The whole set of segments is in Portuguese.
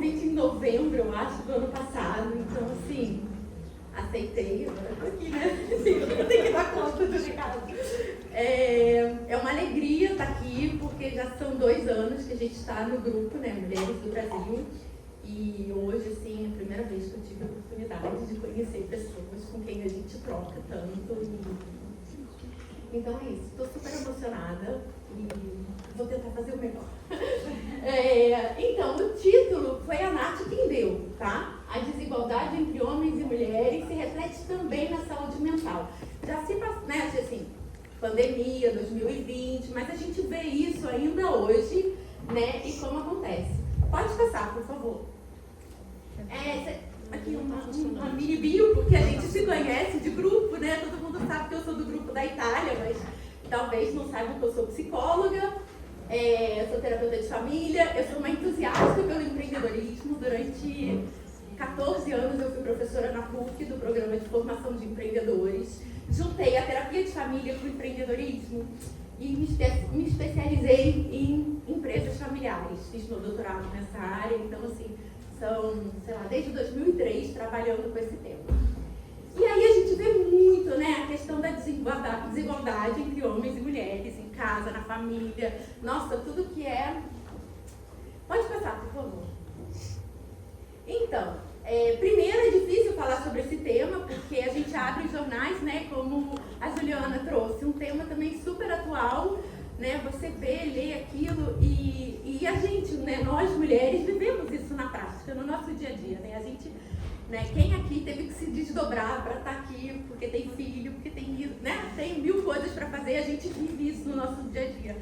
convite em novembro, eu acho, do ano passado. Então, assim, aceitei. Agora eu tô aqui, né? Eu tenho que dar conta do recado. É uma alegria estar aqui, porque já são 2 anos que a gente está no grupo, né, Mulheres do Brasil. E hoje, assim, é a primeira vez que eu tive a oportunidade de conhecer pessoas com quem a gente troca tanto. Então é isso, estou super emocionada e vou tentar fazer o melhor. Então, o título foi a Nath quem deu, tá? A desigualdade entre homens e mulheres se reflete também na saúde mental. Já se passou, né, assim, pandemia, 2020, mas a gente vê isso ainda hoje, né, e como acontece. Pode passar, por favor. Aqui uma mini bio, porque a gente se conhece de grupo, né? Todo mundo sabe que eu sou do grupo da Itália, mas talvez não saibam que eu sou psicóloga, eu sou terapeuta de família, eu sou uma entusiasta pelo empreendedorismo. Durante 14 anos eu fui professora na PUC do programa de formação de empreendedores. Juntei a terapia de família com o empreendedorismo e me especializei em empresas familiares. Fiz meu doutorado nessa área, então assim, são, sei lá, desde 2003 trabalhando com esse tema. E aí a gente vê muito, né, a questão da desigualdade entre homens e mulheres, em casa, na família, nossa, tudo que é... Pode passar, por favor. Então, primeiro é difícil falar sobre esse tema, porque a gente abre os jornais, né, como a Juliana trouxe, um tema também super atual, né, você vê, lê aquilo e a gente, né, nós mulheres vivemos isso na prática, no nosso dia a dia, né, a gente, né, quem aqui teve que se desdobrar para estar aqui, porque tem filho, porque tem, né, tem 1000 coisas para fazer, a gente vive isso no nosso dia a dia.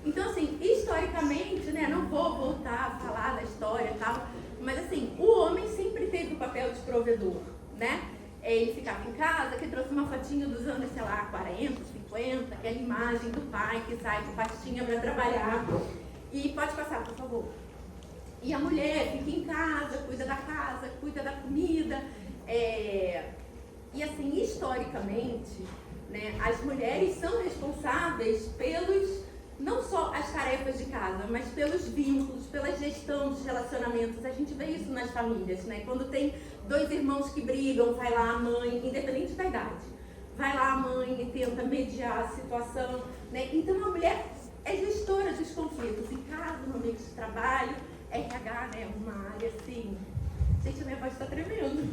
Então, assim, historicamente, né, não vou voltar a falar da história e tal, mas assim, o homem sempre teve o papel de provedor, né? Ele ficava em casa, que trouxe uma fotinha dos anos, sei lá, 40, 50, aquela imagem do pai que sai com pastinha para trabalhar. E pode passar, por favor. E a mulher fica em casa, cuida da comida. E assim, historicamente, né, as mulheres são responsáveis pelos, não só as tarefas de casa, mas pelos vínculos, pela gestão dos relacionamentos. A gente vê isso nas famílias, né? Quando tem 2 irmãos que brigam, vai lá a mãe, independente da idade, vai lá a mãe e tenta mediar a situação, né? Então a mulher é gestora dos conflitos em casa, no ambiente de trabalho. RH, né, uma área assim... Gente, a minha voz está tremendo.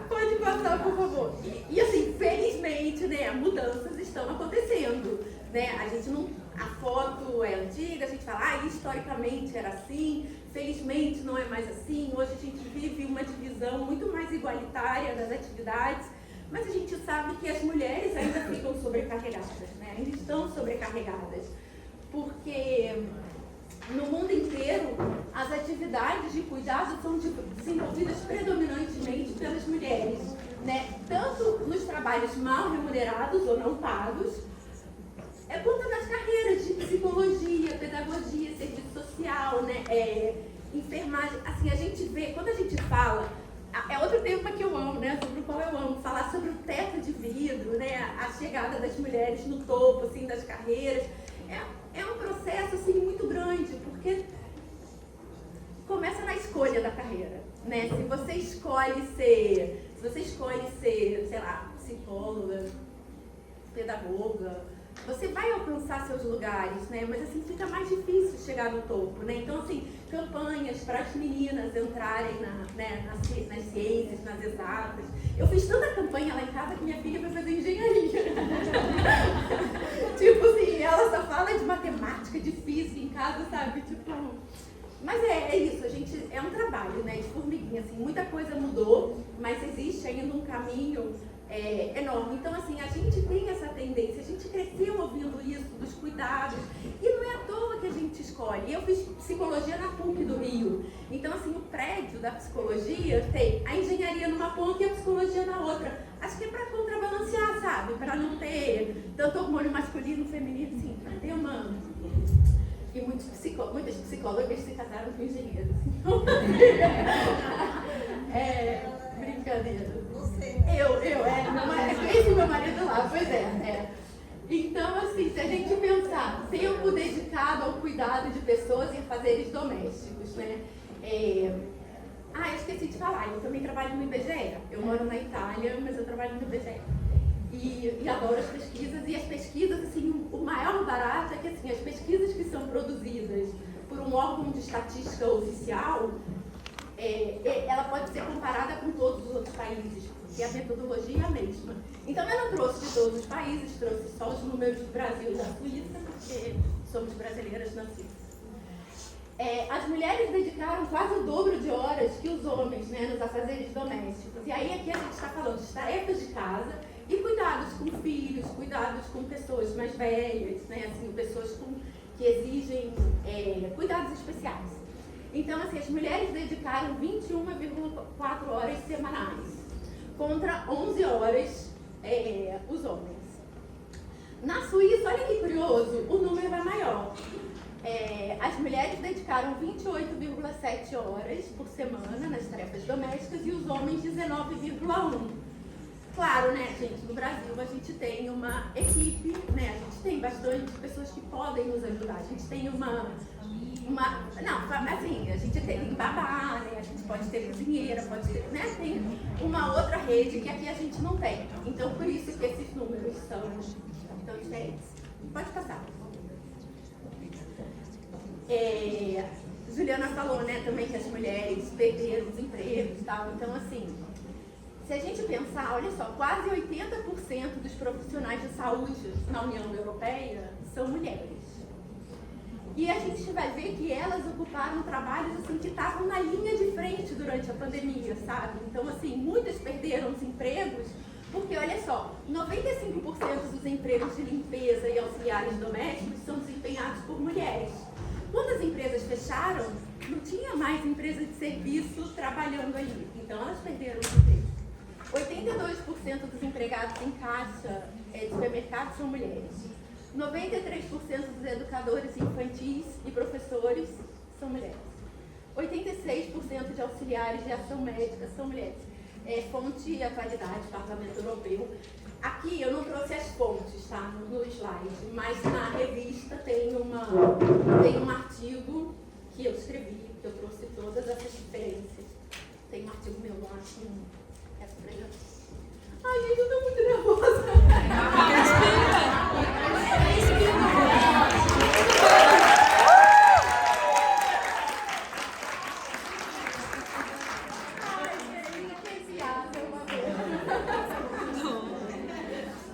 Pode passar, por favor. E assim, felizmente, né, mudanças estão acontecendo, né? A gente não... A foto é antiga, a gente fala, historicamente era assim, felizmente não é mais assim. Hoje a gente vive uma divisão muito mais igualitária das atividades, mas a gente sabe que as mulheres ainda ficam sobrecarregadas, né? Ainda estão sobrecarregadas, porque no mundo inteiro as atividades de cuidado são desenvolvidas predominantemente pelas mulheres, né? Tanto nos trabalhos mal remunerados ou não pagos, quanto nas carreiras de psicologia, pedagogia, serviço social, né? Enfermagem. Assim, a gente vê, quando a gente fala, é outro tema que eu amo, né? Sobre o qual eu amo, falar sobre o teto de vidro, né? A chegada das mulheres no topo, assim, das carreiras. É um processo, assim, muito grande, porque começa na escolha da carreira, né? Se você escolhe ser, sei lá, psicóloga, pedagoga, você vai alcançar seus lugares, né? Mas assim, fica mais difícil chegar no topo, né? Então, assim, campanhas para as meninas entrarem nas ciências, nas exatas. Eu fiz tanta campanha lá em casa que minha filha foi fazer engenharia. Tipo assim, ela só fala de matemática, de física em casa, sabe? Tipo... Mas é isso, a gente, é um trabalho, né, de formiguinha, assim, muita coisa mudou, mas existe ainda um caminho enorme. Então, assim, a gente tem essa tendência, a gente cresceu ouvindo isso, dos cuidados, e não é à toa que a gente escolhe. Eu fiz psicologia na PUC do Rio, então, assim, o prédio da psicologia tem a engenharia numa ponta e a psicologia na outra. Acho que é para contrabalancear, sabe? Para não ter tanto hormônio masculino e feminino, assim, para ter uma... E muitas psicólogas se casaram com engenheiros. Então, brincadeira. Você. Esse meu marido lá, pois é. Então, assim, se a gente pensar tempo dedicado ao cuidado de pessoas e afazeres domésticos, né? Esqueci de falar, eu também trabalho no IBGE. Eu moro na Itália, mas eu trabalho no IBGE. E adoro as pesquisas, e as pesquisas, assim, o maior barato é que, assim, as pesquisas que são produzidas por um órgão de estatística oficial, ela pode ser comparada com todos os outros países, porque a metodologia é a mesma. Então eu não trouxe de todos os países, trouxe só os números do Brasil e da Suíça, porque somos brasileiras na Suíça. As mulheres dedicaram quase o dobro de horas que os homens, né, nos afazeres domésticos. E aí aqui a gente está falando de tarefas de casa e cuidados com filhos, cuidados com pessoas mais velhas, né, assim, pessoas que exigem cuidados especiais. Então, assim, as mulheres dedicaram 21,4 horas semanais, contra 11 horas os homens. Na Suíça, olha que curioso, o número é maior. As mulheres dedicaram 28,7 horas por semana nas tarefas domésticas e os homens 19,1. Claro, né, gente, no Brasil a gente tem uma equipe, né, a gente tem bastante pessoas que podem nos ajudar. A gente tem a gente tem babá, né, a gente pode ter cozinheira, pode ter, né, tem uma outra rede que aqui a gente não tem. Então, por isso que esses números são diferentes. Pode passar. Juliana falou, né, também que as mulheres perderam os empregos e tal. Então, assim, se a gente pensar, olha só, quase 80% dos profissionais de saúde na União Europeia são mulheres. E a gente vai ver que elas ocuparam trabalhos assim, que estavam na linha de frente durante a pandemia, sabe? Então, assim, muitas perderam os empregos, porque, olha só, 95% dos empregos de limpeza e auxiliares domésticos são desempenhados por mulheres. Quando as empresas fecharam, não tinha mais empresa de serviço trabalhando ali. Então, elas perderam os empregos. 82% dos empregados em caixa de supermercados são mulheres. 93% dos educadores infantis e professores são mulheres. 86% de auxiliares de ação médica são mulheres. Fonte e atualidade, Parlamento Europeu. Aqui eu não trouxe as fontes, tá, no slide, mas na revista tem um artigo que eu escrevi, que eu trouxe todas essas referências. Tem um artigo meu lá, essa frega. Ai, gente, eu tô muito nervosa.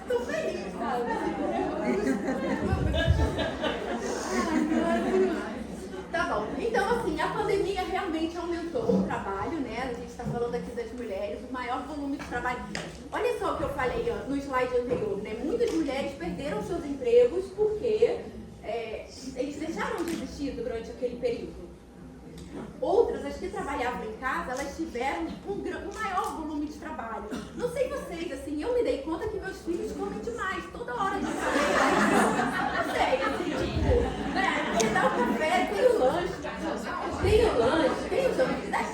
Tô feliz, sabe? Tá bom. Então, assim, a pandemia realmente aumentou o trabalho, né? A gente está falando aqui das mulheres, o maior volume de trabalho. Olha só o que eu falei no slide anterior, né? Muitas mulheres perderam seus empregos porque eles deixaram de existir durante aquele período. Outras, as que trabalhavam em casa, elas tiveram um maior volume de trabalho. Não sei vocês, assim, eu me dei conta que meus filhos comem demais, toda hora de café. Não sei, assim, tipo, né? Você dá o café, tem o lanche, tem o jantar,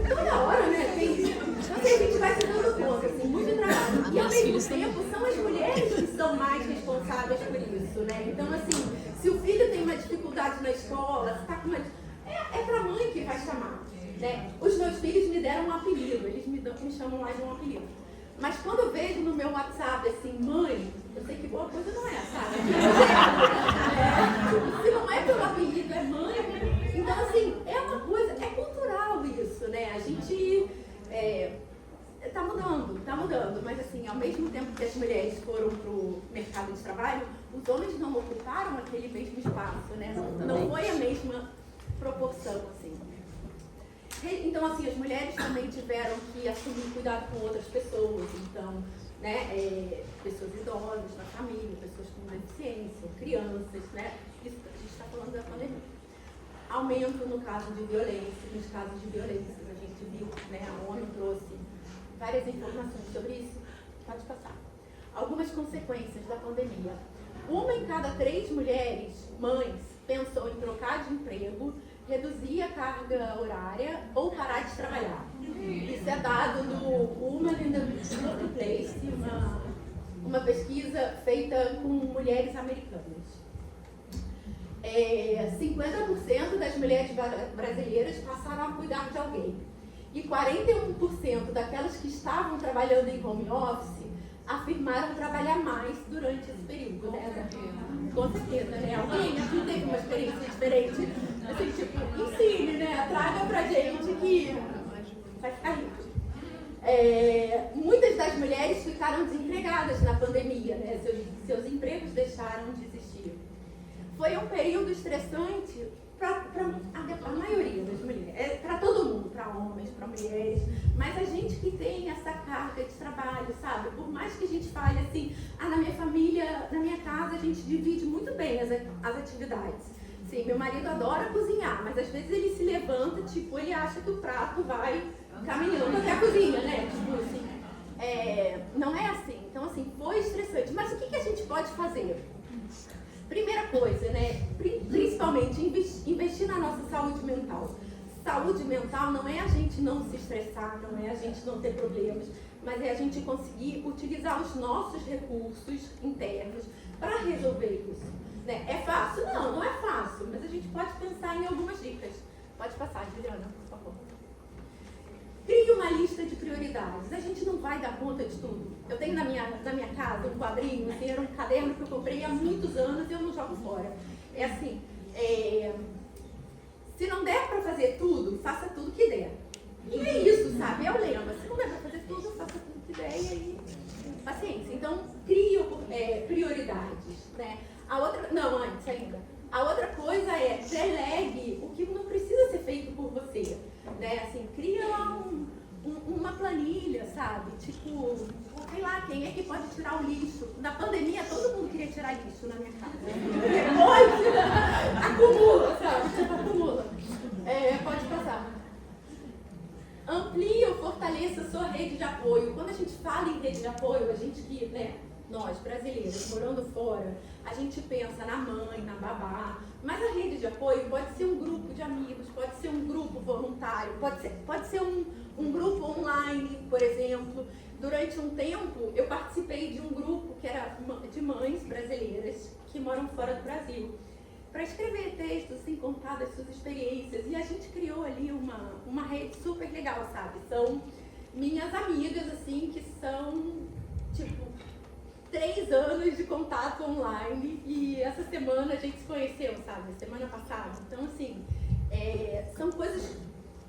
toda hora, né? Então, assim, a gente vai se dando conta, assim, muito trabalho. E ao mesmo tempo, são as mulheres que são mais responsáveis por isso, né? Então, assim, se o filho tem uma dificuldade na escola, se tá com uma... É pra mãe que vai chamar, né? Os meus filhos me deram um apelido, eles me chamam lá de um apelido. Mas quando eu vejo no meu WhatsApp assim, mãe, eu sei que boa coisa não é, sabe? Se não é pelo apelido, é mãe. Então, assim, é uma coisa, é cultural isso, né? A gente tá mudando, mas assim, ao mesmo tempo que as mulheres foram pro mercado de trabalho, os homens não ocuparam aquele mesmo espaço, né? Não foi a mesma proporção, assim. Então, assim, as mulheres também tiveram que assumir cuidado com outras pessoas, então, né, pessoas idosas na família, pessoas com deficiência, crianças, né, isso a gente está falando da pandemia. Aumento no caso de violência, nos casos de violência, a gente viu, né, a ONU trouxe várias informações sobre isso, pode passar. Algumas consequências da pandemia. 1 em cada 3 mulheres, mães, pensou em trocar de emprego, reduzir a carga horária ou parar de trabalhar. Isso é dado no Women in the Workplace, uma pesquisa feita com mulheres americanas. 50% das mulheres brasileiras passaram a cuidar de alguém. E 41% daquelas que estavam trabalhando em home office afirmaram trabalhar mais durante esse período, né? Com certeza, né? Alguém aqui teve uma experiência diferente, assim, tipo, ensine, né? Traga pra gente que vai ficar rico. Muitas das mulheres ficaram desempregadas na pandemia, né? Seus empregos deixaram de existir. Foi um período estressante para a maioria das mulheres, para todo mundo, para homens, para mulheres, mas a gente que tem essa carga de trabalho, sabe? Por mais que a gente fale assim, na minha família, na minha casa, a gente divide muito bem as atividades. Sim, meu marido adora cozinhar, mas às vezes ele se levanta, tipo, ele acha que o prato vai caminhando até a cozinha, né? Tipo assim, não é assim. Então, assim, foi estressante. Mas o que a gente pode fazer? Primeira coisa, né? Principalmente investir na nossa saúde mental. Saúde mental não é a gente não se estressar, não é a gente não ter problemas, mas é a gente conseguir utilizar os nossos recursos internos para resolver isso. Né? É fácil? Não, não é fácil, mas a gente pode pensar em algumas dicas. Pode passar, Juliana, por favor. Crie uma lista de prioridades. A gente não vai dar conta de tudo. Eu tenho na minha casa um quadrinho, assim, era um caderno que eu comprei há muitos anos e eu não jogo fora. É assim, se não der para fazer tudo, faça tudo que der. E é isso, sabe? É o lema. Se não der para fazer tudo, faça tudo que der e aí, paciência. Então, crie prioridades, né? Antes ainda. A outra coisa é delegue o que não precisa ser feito por você, né? Assim, cria lá uma planilha, sabe? Tipo, sei lá, quem é que pode tirar o lixo? Na pandemia, todo mundo queria tirar lixo na minha casa. Depois, acumula, sabe? Tipo, acumula. Pode passar. Amplie ou fortaleça a sua rede de apoio. Quando a gente fala em rede de apoio, a gente que, né? Nós, brasileiros, morando fora, a gente pensa na mãe, na babá, mas a rede de apoio pode ser um grupo de amigos, pode ser um grupo voluntário, pode ser um grupo online, por exemplo. Durante um tempo, eu participei de um grupo que era de mães brasileiras que moram fora do Brasil, para escrever textos, assim, contar das suas experiências, e a gente criou ali uma rede super legal, sabe? São minhas amigas, assim, que são, tipo, 3 anos de contato online, e essa semana a gente se conheceu, sabe? Semana passada. Então, assim, são coisas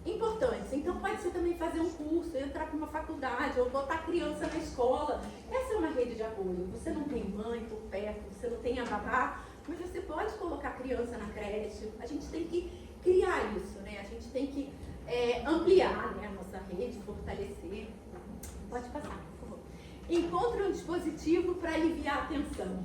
importantes. Então, pode ser também fazer um curso, entrar para uma faculdade, ou botar criança na escola. Essa é uma rede de apoio. Você não tem mãe por perto, você não tem a babá, mas você pode colocar criança na creche. A gente tem que criar isso, né? A gente tem que ampliar, né, a nossa rede, fortalecer. Pode passar. Encontre um dispositivo para aliviar a tensão.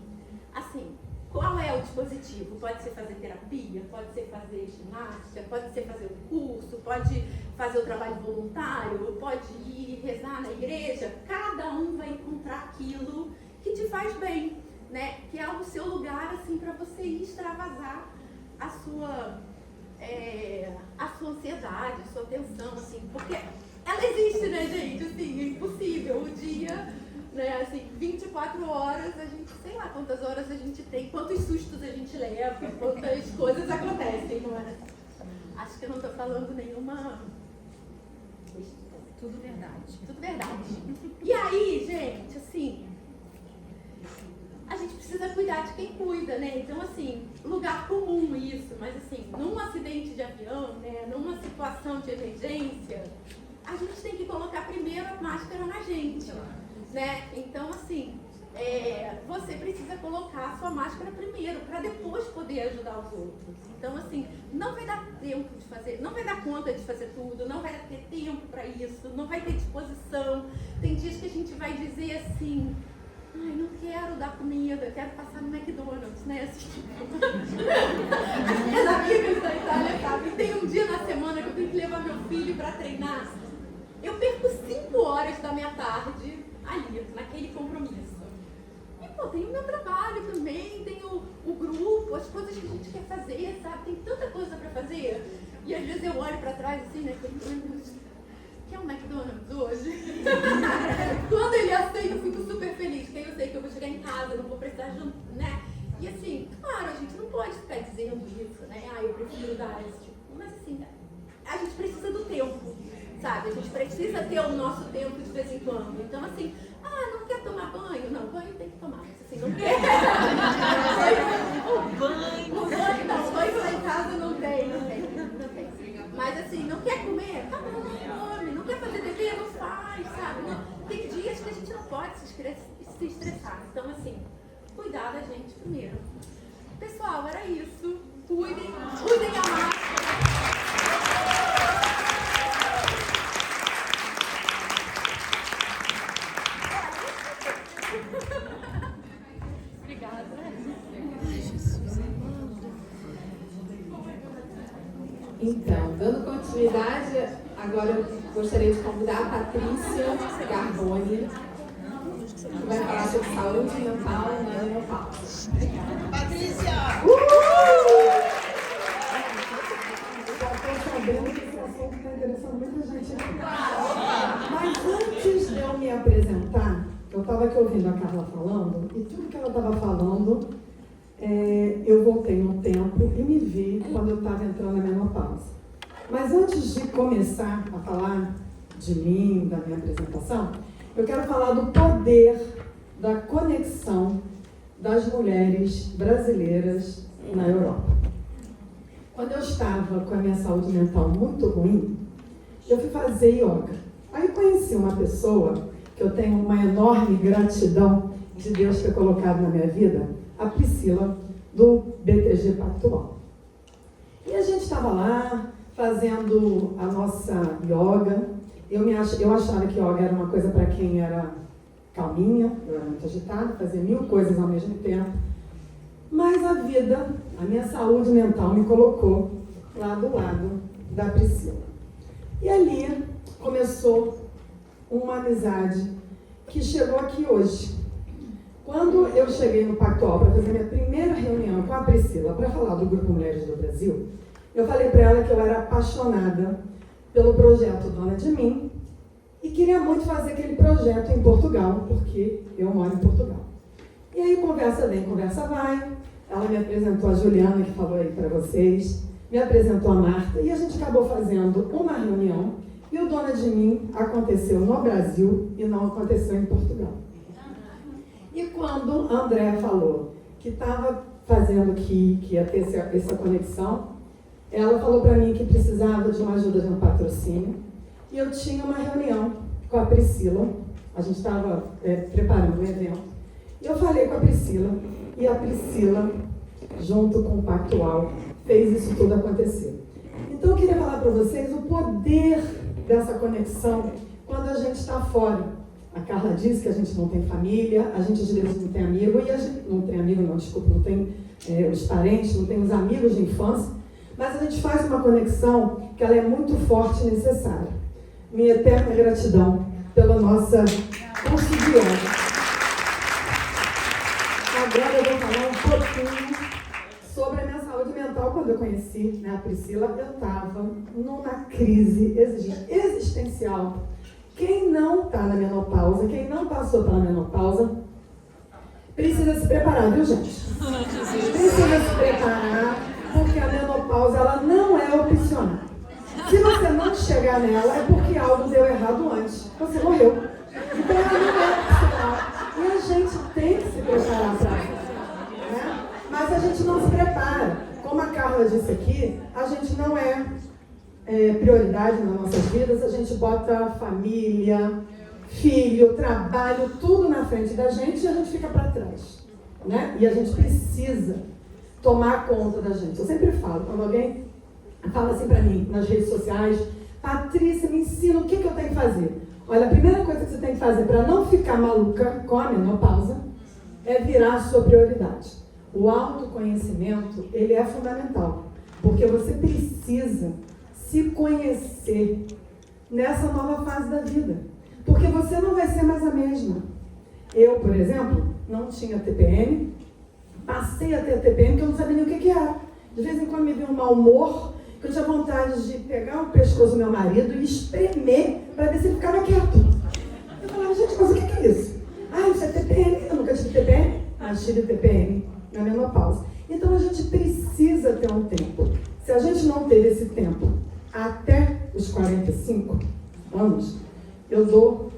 Assim, qual é o dispositivo? Pode ser fazer terapia, pode ser fazer ginástica, pode ser fazer um curso, pode fazer o trabalho voluntário, pode ir rezar na igreja. Cada um vai encontrar aquilo que te faz bem, né? Que é o seu lugar, assim, para você extravasar a sua ansiedade, a sua tensão, assim, porque ela existe, né, gente? Assim, é impossível. O dia, né, assim, 24 horas, a gente, sei lá quantas horas a gente tem, quantos sustos a gente leva, quantas coisas acontecem, não é? Acho que eu não estou falando nenhuma... Tudo verdade. Tudo verdade. E aí, gente, assim, a gente precisa cuidar de quem cuida, né? Então, assim, lugar comum isso, mas assim, num acidente de avião, né, numa situação de emergência, a gente tem que colocar primeiro a máscara na gente, né? Então, assim, você precisa colocar a sua máscara primeiro, para depois poder ajudar os outros. Então, assim, não vai dar tempo de fazer, não vai dar conta de fazer tudo, não vai ter tempo para isso, não vai ter disposição. Tem dias que a gente vai dizer assim, ai, não quero dar comida, eu quero passar no McDonald's, né? Assim, as amigas da Itália, sabe? Tem um dia na semana que eu tenho que levar meu filho para treinar. Eu perco 5 horas da minha tarde ali, naquele compromisso. E, pô, tem o meu trabalho também, tem o grupo, as coisas que a gente quer fazer, sabe? Tem tanta coisa pra fazer. E às vezes eu olho pra trás assim, né? quer um McDonald's hoje? Quando ele aceita, eu fico super feliz, porque aí eu sei que eu vou chegar em casa, eu não vou precisar junto, né? E assim, claro, a gente não pode ficar dizendo isso, né? Eu prefiro dar esse tipo. Mas assim, a gente precisa do tempo, sabe? A gente precisa ter o nosso tempo de vez em quando. Então assim, não quer tomar banho? Não, banho tem que tomar. Mas assim, não quer. Banho lá em casa não tem. Mas assim, não quer comer? Tá bom, não come. Não quer fazer dever? Não faz, sabe? Não. Tem dias que a gente não pode se estressar. Então assim, cuidar da gente primeiro. Pessoal, era isso. Cuidem a máscara. Obrigada. Então, dando continuidade, agora eu gostaria de convidar a Patrícia Garboni, que vai falar sobre saúde mental na menopausa. Patrícia! Já estou sabendo que esse assunto está interessando muita gente aqui. Mas antes de eu me apresentar, eu estava aqui ouvindo a Carla falando, e tudo que ela estava falando, eu voltei no tempo e me vi quando eu estava entrando na menopausa. Mas antes de começar a falar de mim, da minha apresentação, eu quero falar do poder da conexão das mulheres brasileiras na Europa. Quando eu estava com a minha saúde mental muito ruim, eu fui fazer yoga. Aí conheci uma pessoa que eu tenho uma enorme gratidão de Deus ter colocado na minha vida, a Priscila, do BTG Pactual. E a gente estava lá fazendo a nossa yoga. Eu achava que yoga era uma coisa para quem era calminha, eu era muito agitada, fazia 1000 coisas ao mesmo tempo. Mas a vida, a minha saúde mental me colocou lá do lado da Priscila. E ali começou uma amizade que chegou aqui hoje. Quando eu cheguei no Pactual para fazer minha primeira reunião com a Priscila para falar do Grupo Mulheres do Brasil, eu falei para ela que eu era apaixonada pelo projeto Dona de Mim e queria muito fazer aquele projeto em Portugal, porque eu moro em Portugal. E aí conversa vem, conversa vai. Ela me apresentou a Juliana, que falou aí para vocês, me apresentou a Marta e a gente acabou fazendo uma reunião e o Dona de Mim aconteceu no Brasil e não aconteceu em Portugal. E quando a André falou que estava fazendo que ia ter essa conexão, ela falou para mim que precisava de uma ajuda de um patrocínio. E eu tinha uma reunião com a Priscila, a gente estava preparando um evento. E eu falei com a Priscila, e a Priscila, junto com o Pactual, fez isso tudo acontecer. Então eu queria falar para vocês o poder dessa conexão quando a gente está fora. A Carla disse que a gente não tem família, a gente às vezes não tem amigo, e a gente não tem amigo, não, desculpa, não tem os parentes, não tem os amigos de infância, mas a gente faz uma conexão que ela é muito forte e necessária. Minha eterna gratidão pela nossa confiança. Agora eu vou falar um pouquinho sobre a minha saúde mental. Quando eu conheci a Priscila, eu estava numa crise existencial. Quem não está na menopausa, quem não passou pela menopausa, precisa se preparar, viu, gente? Precisa se preparar, porque a menopausa ela não é opcional. Se você não chegar nela, é porque algo deu errado antes. Você morreu. Então ela não é opcional. E a gente tem que se preparar para isso, né? Mas a gente não se prepara. Como a Carla disse aqui, a gente não é prioridade nas nossas vidas, a gente bota família, filho, trabalho, tudo na frente da gente e a gente fica para trás, né? E a gente precisa tomar conta da gente. Eu sempre falo, quando alguém fala assim para mim nas redes sociais, Patrícia, me ensina o que eu tenho que fazer. Olha, a primeira coisa que você tem que fazer para não ficar maluca com a menopausa é virar a sua prioridade. O autoconhecimento, ele é fundamental, porque você precisa se conhecer nessa nova fase da vida. Porque você não vai ser mais a mesma. Eu, por exemplo, não tinha TPM, passei a ter TPM porque eu não sabia nem o que era. De vez em quando me vinha um mau humor que eu tinha vontade de pegar o pescoço do meu marido e espremer para ver se ele ficava quieto. Eu falava, gente, mas o que é isso? Ah, isso é TPM. Eu nunca tive TPM. Ah, tive TPM na menopausa. Então a gente precisa ter um tempo. Se a gente não teve esse tempo até os 45 anos, eu dou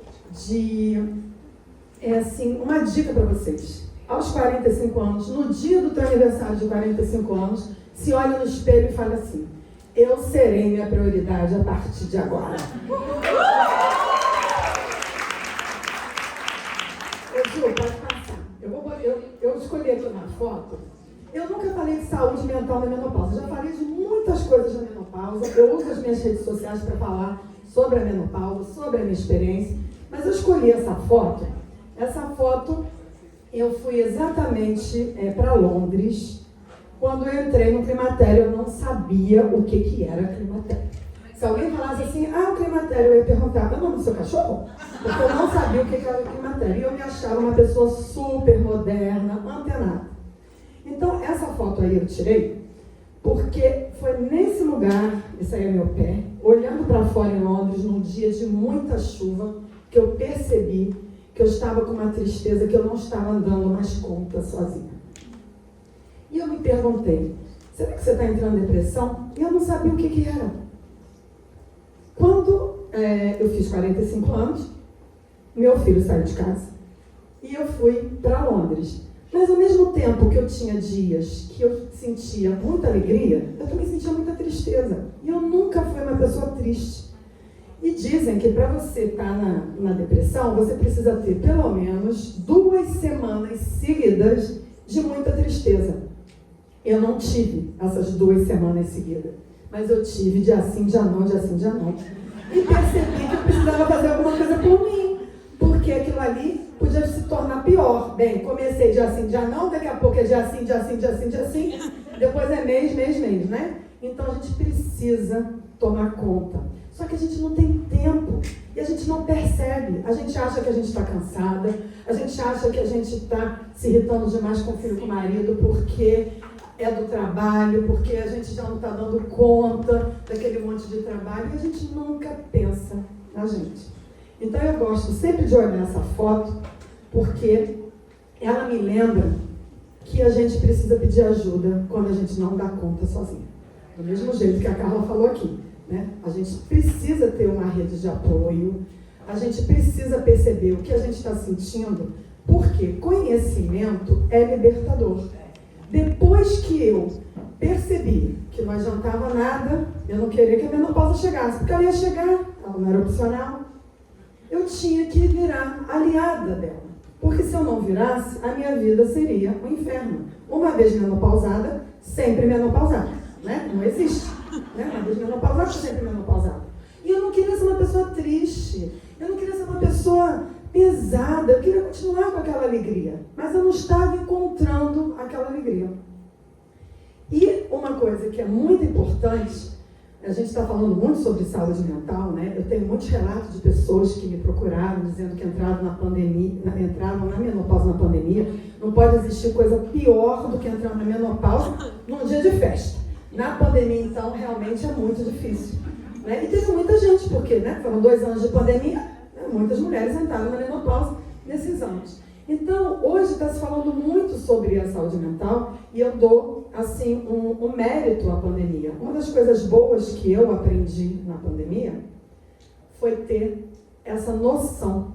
uma dica para vocês. Aos 45 anos, no dia do teu aniversário de 45 anos, se olha no espelho e fala assim: eu serei minha prioridade a partir de agora. Ô Ju, pode passar. Eu escolhi aqui uma foto. Eu nunca falei de saúde mental na menopausa. Já falei de muitas coisas na menopausa. Eu uso as minhas redes sociais para falar sobre a menopausa, sobre a minha experiência. Mas eu escolhi essa foto. Essa foto, eu fui exatamente para Londres. Quando eu entrei no climatério, eu não sabia o que era climatério. Se alguém falasse assim, o climatério, eu ia perguntar, é o nome do seu cachorro? Porque eu não sabia o que era climatério. E eu me achava uma pessoa super moderna, antenada. Então, essa foto aí eu tirei porque foi nesse lugar, esse aí é meu pé, olhando para fora em Londres, num dia de muita chuva, que eu percebi que eu estava com uma tristeza, que eu não estava dando mais conta sozinha. E eu me perguntei, será que você está entrando em depressão? E eu não sabia o que era. Quando eu fiz 45 anos, meu filho saiu de casa e eu fui para Londres. Mas ao mesmo tempo que eu tinha dias que eu sentia muita alegria, eu também sentia muita tristeza. E eu nunca fui uma pessoa triste. E dizem que para você estar na depressão, você precisa ter pelo menos 2 semanas seguidas de muita tristeza. Eu não tive essas 2 semanas seguidas, mas eu tive dia sim, dia não, dia sim, dia não. E percebi que eu precisava fazer alguma coisa por mim, porque aquilo ali podia se tornar pior. Bem, comecei dia sim, dia não, daqui a pouco é dia sim, dia sim, dia sim, dia sim, depois é mês, né? Então a gente precisa tomar conta. Só que a gente não tem tempo e a gente não percebe. A gente acha que a gente está cansada, a gente acha que a gente está se irritando demais com o filho, com o marido, porque é do trabalho, porque a gente já não está dando conta daquele monte de trabalho e a gente nunca pensa na gente. Então eu gosto sempre de olhar essa foto porque ela me lembra que a gente precisa pedir ajuda quando a gente não dá conta sozinha. Do mesmo jeito que a Carla falou aqui, né? A gente precisa ter uma rede de apoio, a gente precisa perceber o que a gente está sentindo, porque conhecimento é libertador. Depois que eu percebi que não adiantava nada, eu não queria que a menopausa chegasse, porque ela ia chegar, ela não era opcional, eu tinha que virar aliada dela. Porque se eu não virasse, a minha vida seria um inferno. Uma vez menopausada, sempre menopausada, né? Não existe. Né? Uma vez menopausada, sempre menopausada. E eu não queria ser uma pessoa triste, eu não queria ser uma pessoa pesada, eu queria continuar com aquela alegria, mas eu não estava encontrando aquela alegria. E uma coisa que é muito importante, a gente está falando muito sobre saúde mental, né? Eu tenho muitos relatos de pessoas que me procuraram dizendo que entraram na pandemia, entraram na menopausa na pandemia. Não pode existir coisa pior do que entrar na menopausa num dia de festa. Na pandemia, então, realmente é muito difícil. Né? E teve muita gente, porque foram 2 anos de pandemia, muitas mulheres entraram na menopausa nesses anos. Então, hoje está se falando muito sobre a saúde mental e eu dou, assim, um mérito à pandemia. Uma das coisas boas que eu aprendi na pandemia foi ter essa noção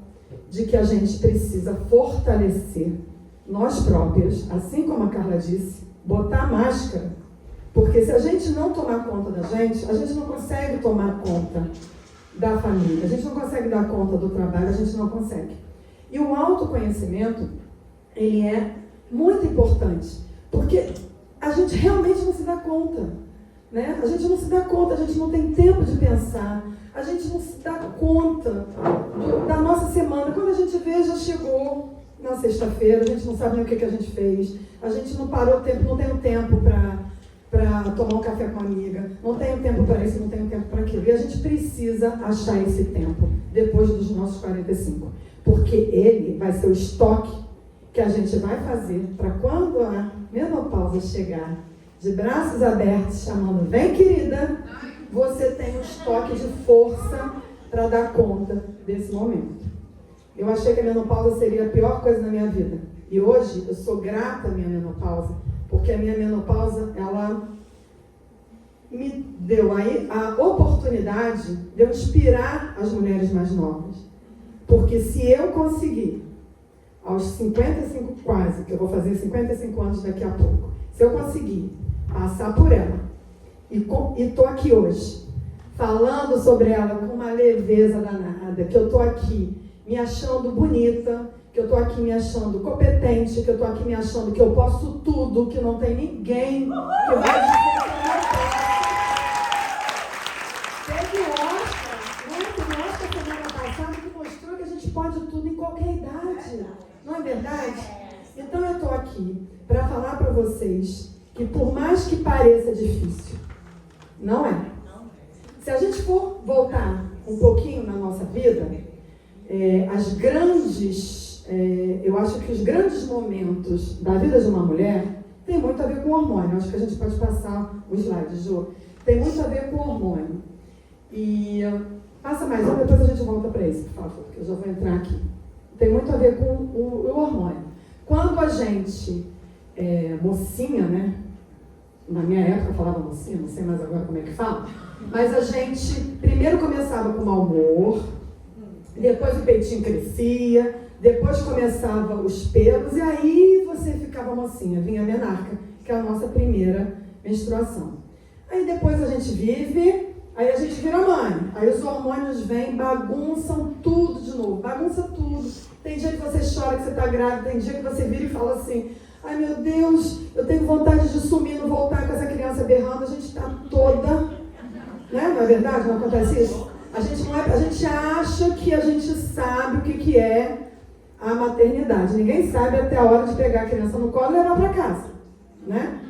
de que a gente precisa fortalecer nós próprios, assim como a Carla disse, botar máscara, porque se a gente não tomar conta da gente, a gente não consegue tomar conta da família, a gente não consegue dar conta do trabalho, a gente não consegue. E o autoconhecimento, ele é muito importante, porque a gente realmente não se dá conta, né? A gente não se dá conta, a gente não tem tempo de pensar, a gente não se dá conta da nossa semana. Quando a gente vê, já chegou na sexta-feira, a gente não sabe nem o que a gente fez, a gente não parou o tempo, não tem o tempo para tomar um café com uma amiga, não tenho tempo para isso, não tenho tempo para aquilo. E a gente precisa achar esse tempo depois dos nossos 45, porque ele vai ser o estoque que a gente vai fazer para quando a menopausa chegar, de braços abertos, chamando, vem querida, você tem um estoque de força para dar conta desse momento. Eu achei que a menopausa seria a pior coisa na minha vida. E hoje eu sou grata à minha menopausa, porque a minha menopausa, ela me deu a oportunidade de eu inspirar as mulheres mais novas. Porque se eu conseguir, aos 55 quase, que eu vou fazer 55 anos daqui a pouco, se eu conseguir passar por ela, e estou aqui hoje, falando sobre ela com uma leveza danada, que eu estou aqui me achando bonita, que eu estou aqui me achando competente, que eu estou aqui me achando que eu posso tudo, que não tem ninguém que vai dizer que eu não posso. Teve o Oscar semana passada que mostrou que a gente pode tudo em qualquer idade. Não é verdade? Então eu estou aqui para falar para vocês que por mais que pareça difícil, não é. Se a gente for voltar um pouquinho na nossa vida, eu acho que os grandes momentos da vida de uma mulher tem muito a ver com o hormônio. Acho que a gente pode passar o slide, Jô. Tem muito a ver com o hormônio. E passa mais um, depois a gente volta para isso, por favor, que eu já vou entrar aqui. Tem muito a ver com o hormônio. Quando a gente mocinha, né? Na minha época eu falava mocinha, não sei mais agora como é que fala, mas a gente primeiro começava com mau humor, depois o peitinho crescia, depois começava os pelos e aí você ficava mocinha, vinha a menarca, que é a nossa primeira menstruação. Aí depois a gente vive, aí a gente vira mãe, aí os hormônios vêm, bagunçam tudo de novo, bagunça tudo. Tem dia que você chora que você está grávida, tem dia que você vira e fala assim, ai meu Deus, eu tenho vontade de sumir, não voltar com essa criança berrando, a gente está toda, né? Não é verdade? Não acontece isso? A gente acha que a gente sabe o que é a maternidade. Ninguém sabe até a hora de pegar a criança no colo e levar para casa, né?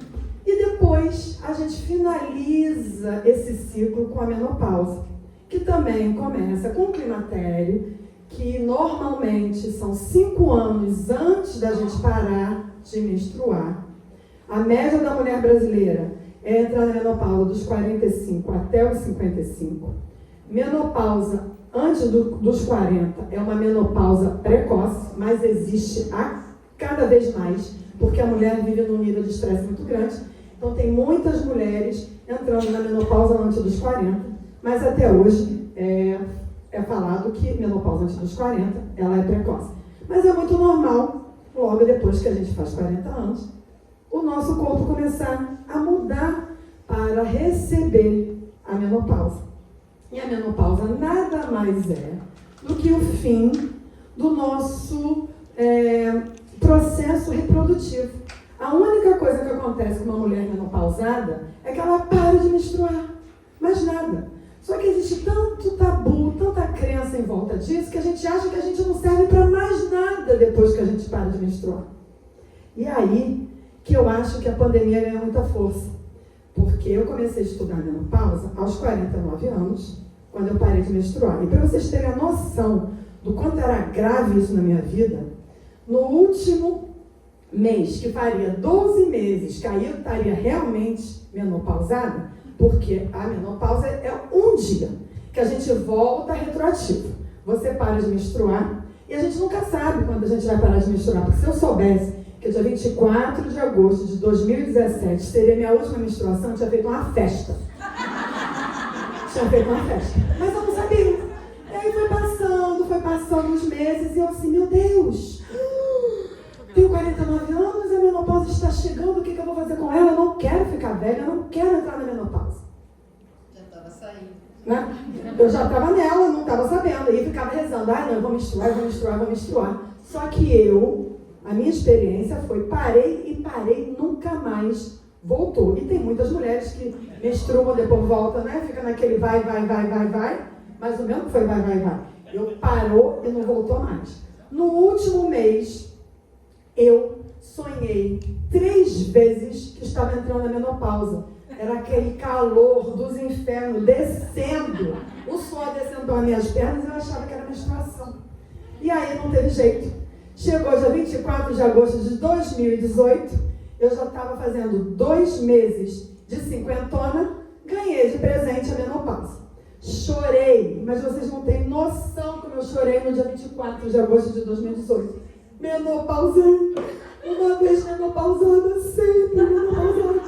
E depois a gente finaliza esse ciclo com a menopausa, que também começa com o climatério, que normalmente são 5 anos antes da gente parar de menstruar. A média da mulher brasileira é entrar na menopausa dos 45 até os 55. Menopausa antes dos 40 é uma menopausa precoce, mas existe cada vez mais, porque a mulher vive num nível de estresse muito grande. Então tem muitas mulheres entrando na menopausa antes dos 40, mas até hoje é falado que menopausa antes dos 40, ela é precoce. Mas é muito normal, logo depois que a gente faz 40 anos, o nosso corpo começar a mudar para receber a menopausa. E a menopausa nada mais é do que o fim do nosso processo reprodutivo. A única coisa que acontece com uma mulher menopausada é que ela para de menstruar, mais nada. Só que existe tanto tabu, tanta crença em volta disso, que a gente acha que a gente não serve para mais nada depois que a gente para de menstruar. E aí que eu acho que a pandemia ganha muita força. Porque eu comecei a estudar menopausa aos 49 anos, quando eu parei de menstruar. E para vocês terem a noção do quanto era grave isso na minha vida, no último mês, que faria 12 meses que aí eu estaria realmente menopausada, porque a menopausa é um dia que a gente volta retroativo. Você para de menstruar e a gente nunca sabe quando a gente vai parar de menstruar, porque se eu soubesse que dia 24 de agosto de 2017 seria minha última menstruação, eu tinha feito uma festa. Mas eu não sabia. E aí foi passando os meses e eu assim, meu Deus, tenho 49 anos, a menopausa está chegando, o que eu vou fazer com ela? Eu não quero ficar velha, eu não quero entrar na menopausa. Já estava saindo. Né? Eu já estava nela, não estava sabendo. E ficava rezando, não, eu vou menstruar. Só que a minha experiência foi, parei, nunca mais voltou. E tem muitas mulheres que menstruam, depois volta, né? Fica naquele vai. Mas o meu não foi vai. Parou e não voltou mais. No último mês, eu sonhei 3 vezes que estava entrando na menopausa. Era aquele calor dos infernos descendo, o suor descendo pelas minhas pernas e eu achava que era menstruação. E aí não teve jeito. Chegou dia 24 de agosto de 2018, eu já estava fazendo 2 meses de cinquentona, ganhei de presente a menopausa. Chorei, mas vocês não têm noção como eu chorei no dia 24 de agosto de 2018. Menopausei. Uma vez menopausada, sempre menopausada.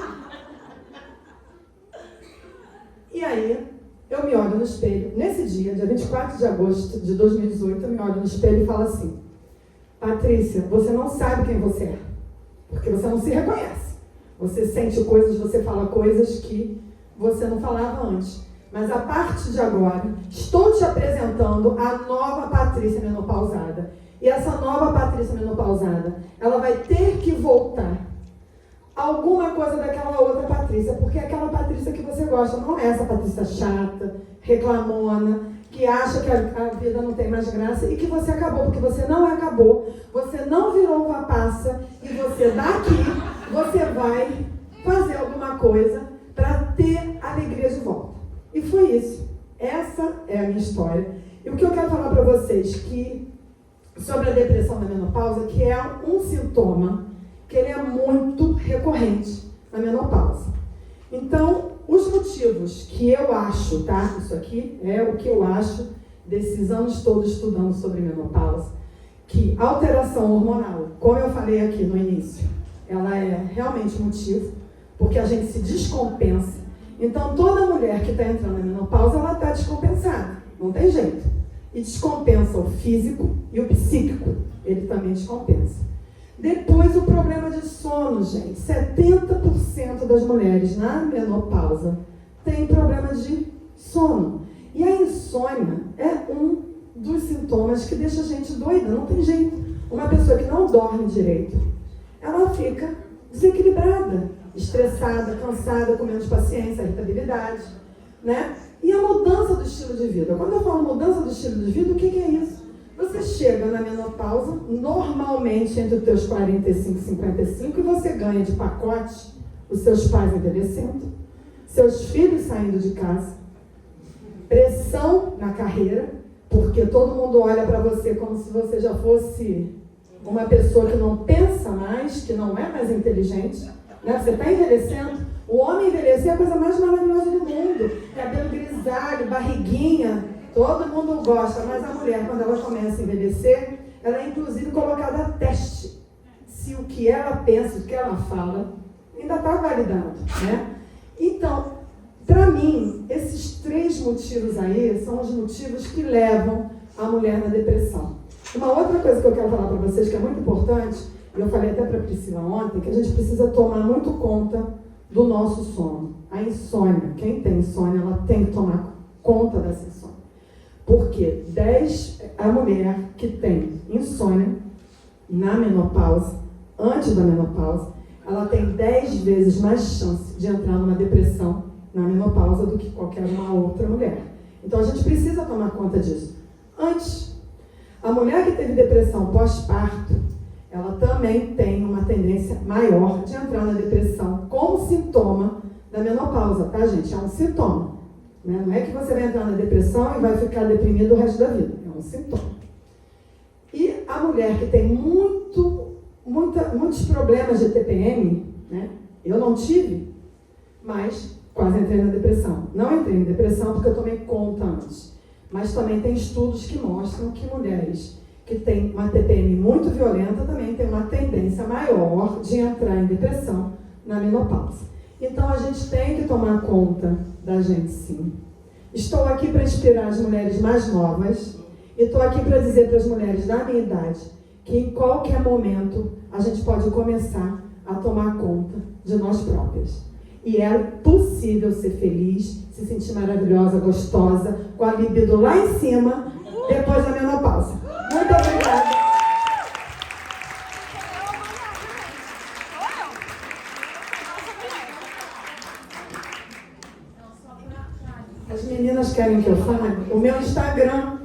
E aí, eu me olho no espelho. Nesse dia 24 de agosto de 2018, eu me olho no espelho e falo assim: Patrícia, você não sabe quem você é. Porque você não se reconhece. Você sente coisas, você fala coisas que você não falava antes. Mas a partir de agora, estou te apresentando a nova Patrícia menopausada. E essa nova Patrícia menopausada, ela vai ter que voltar alguma coisa daquela outra Patrícia, porque aquela Patrícia que você gosta não é essa Patrícia chata, reclamona, que acha que a vida não tem mais graça e que você acabou, porque você não acabou, você não virou uva passa e você daqui, você vai fazer alguma coisa para ter alegria de volta. E foi isso. Essa é a minha história. E o que eu quero falar para vocês sobre a depressão da menopausa, que é um sintoma que ele é muito recorrente na menopausa. Então, os motivos que eu acho, tá? Isso aqui é o que eu acho desses anos todos estudando sobre menopausa, que alteração hormonal, como eu falei aqui no início, ela é realmente motivo, porque a gente se descompensa. Então, toda mulher que está entrando na menopausa, ela está descompensada, não tem jeito. E descompensa o físico e o psíquico, ele também descompensa. Depois, o problema de sono, gente. 70% das mulheres na menopausa têm problema de sono. E a insônia é um dos sintomas que deixa a gente doida, não tem jeito. Uma pessoa que não dorme direito, ela fica desequilibrada, estressada, cansada, com menos paciência, irritabilidade, né? E a mudança do estilo de vida. Quando eu falo mudança do estilo de vida, o que é isso? Você chega na menopausa, normalmente entre os teus 45 e 55, e você ganha de pacote os seus pais envelhecendo, seus filhos saindo de casa, pressão na carreira, porque todo mundo olha para você como se você já fosse uma pessoa que não pensa mais, que não é mais inteligente, né? Você está envelhecendo. O homem envelhecer é a coisa mais maravilhosa do mundo. Cabelo grisalho, barriguinha, todo mundo gosta, mas a mulher, quando ela começa a envelhecer, ela é inclusive colocada a teste. Se o que ela pensa, o que ela fala, ainda está validado, né? Então, para mim, esses 3 motivos aí são os motivos que levam a mulher na depressão. Uma outra coisa que eu quero falar para vocês, que é muito importante, e eu falei até para a Priscila ontem, que a gente precisa tomar muito conta do nosso sono. A insônia, quem tem insônia, ela tem que tomar conta dessa insônia. Porque a mulher que tem insônia na menopausa, antes da menopausa, ela tem 10 vezes mais chance de entrar numa depressão na menopausa do que qualquer uma outra mulher. Então a gente precisa tomar conta disso. Antes, a mulher que teve depressão pós-parto, ela também tem uma tendência maior de entrar na depressão como sintoma da menopausa, tá, gente? É um sintoma, né? Não é que você vai entrar na depressão e vai ficar deprimido o resto da vida. É um sintoma. E a mulher que tem muitos problemas de TPM, né? Eu não tive, mas quase entrei na depressão. Não entrei em depressão porque eu tomei conta antes. Mas também tem estudos que mostram que mulheres que têm uma TPM muito violenta também têm uma tendência maior de entrar em depressão na menopausa. Então a gente tem que tomar conta da gente, sim. Estou aqui para inspirar as mulheres mais novas e estou aqui para dizer para as mulheres da minha idade que em qualquer momento a gente pode começar a tomar conta de nós próprias. E é possível ser feliz, se sentir maravilhosa, gostosa, com a libido lá em cima, depois da menopausa. Muito obrigada. As meninas querem que eu fale? O meu Instagram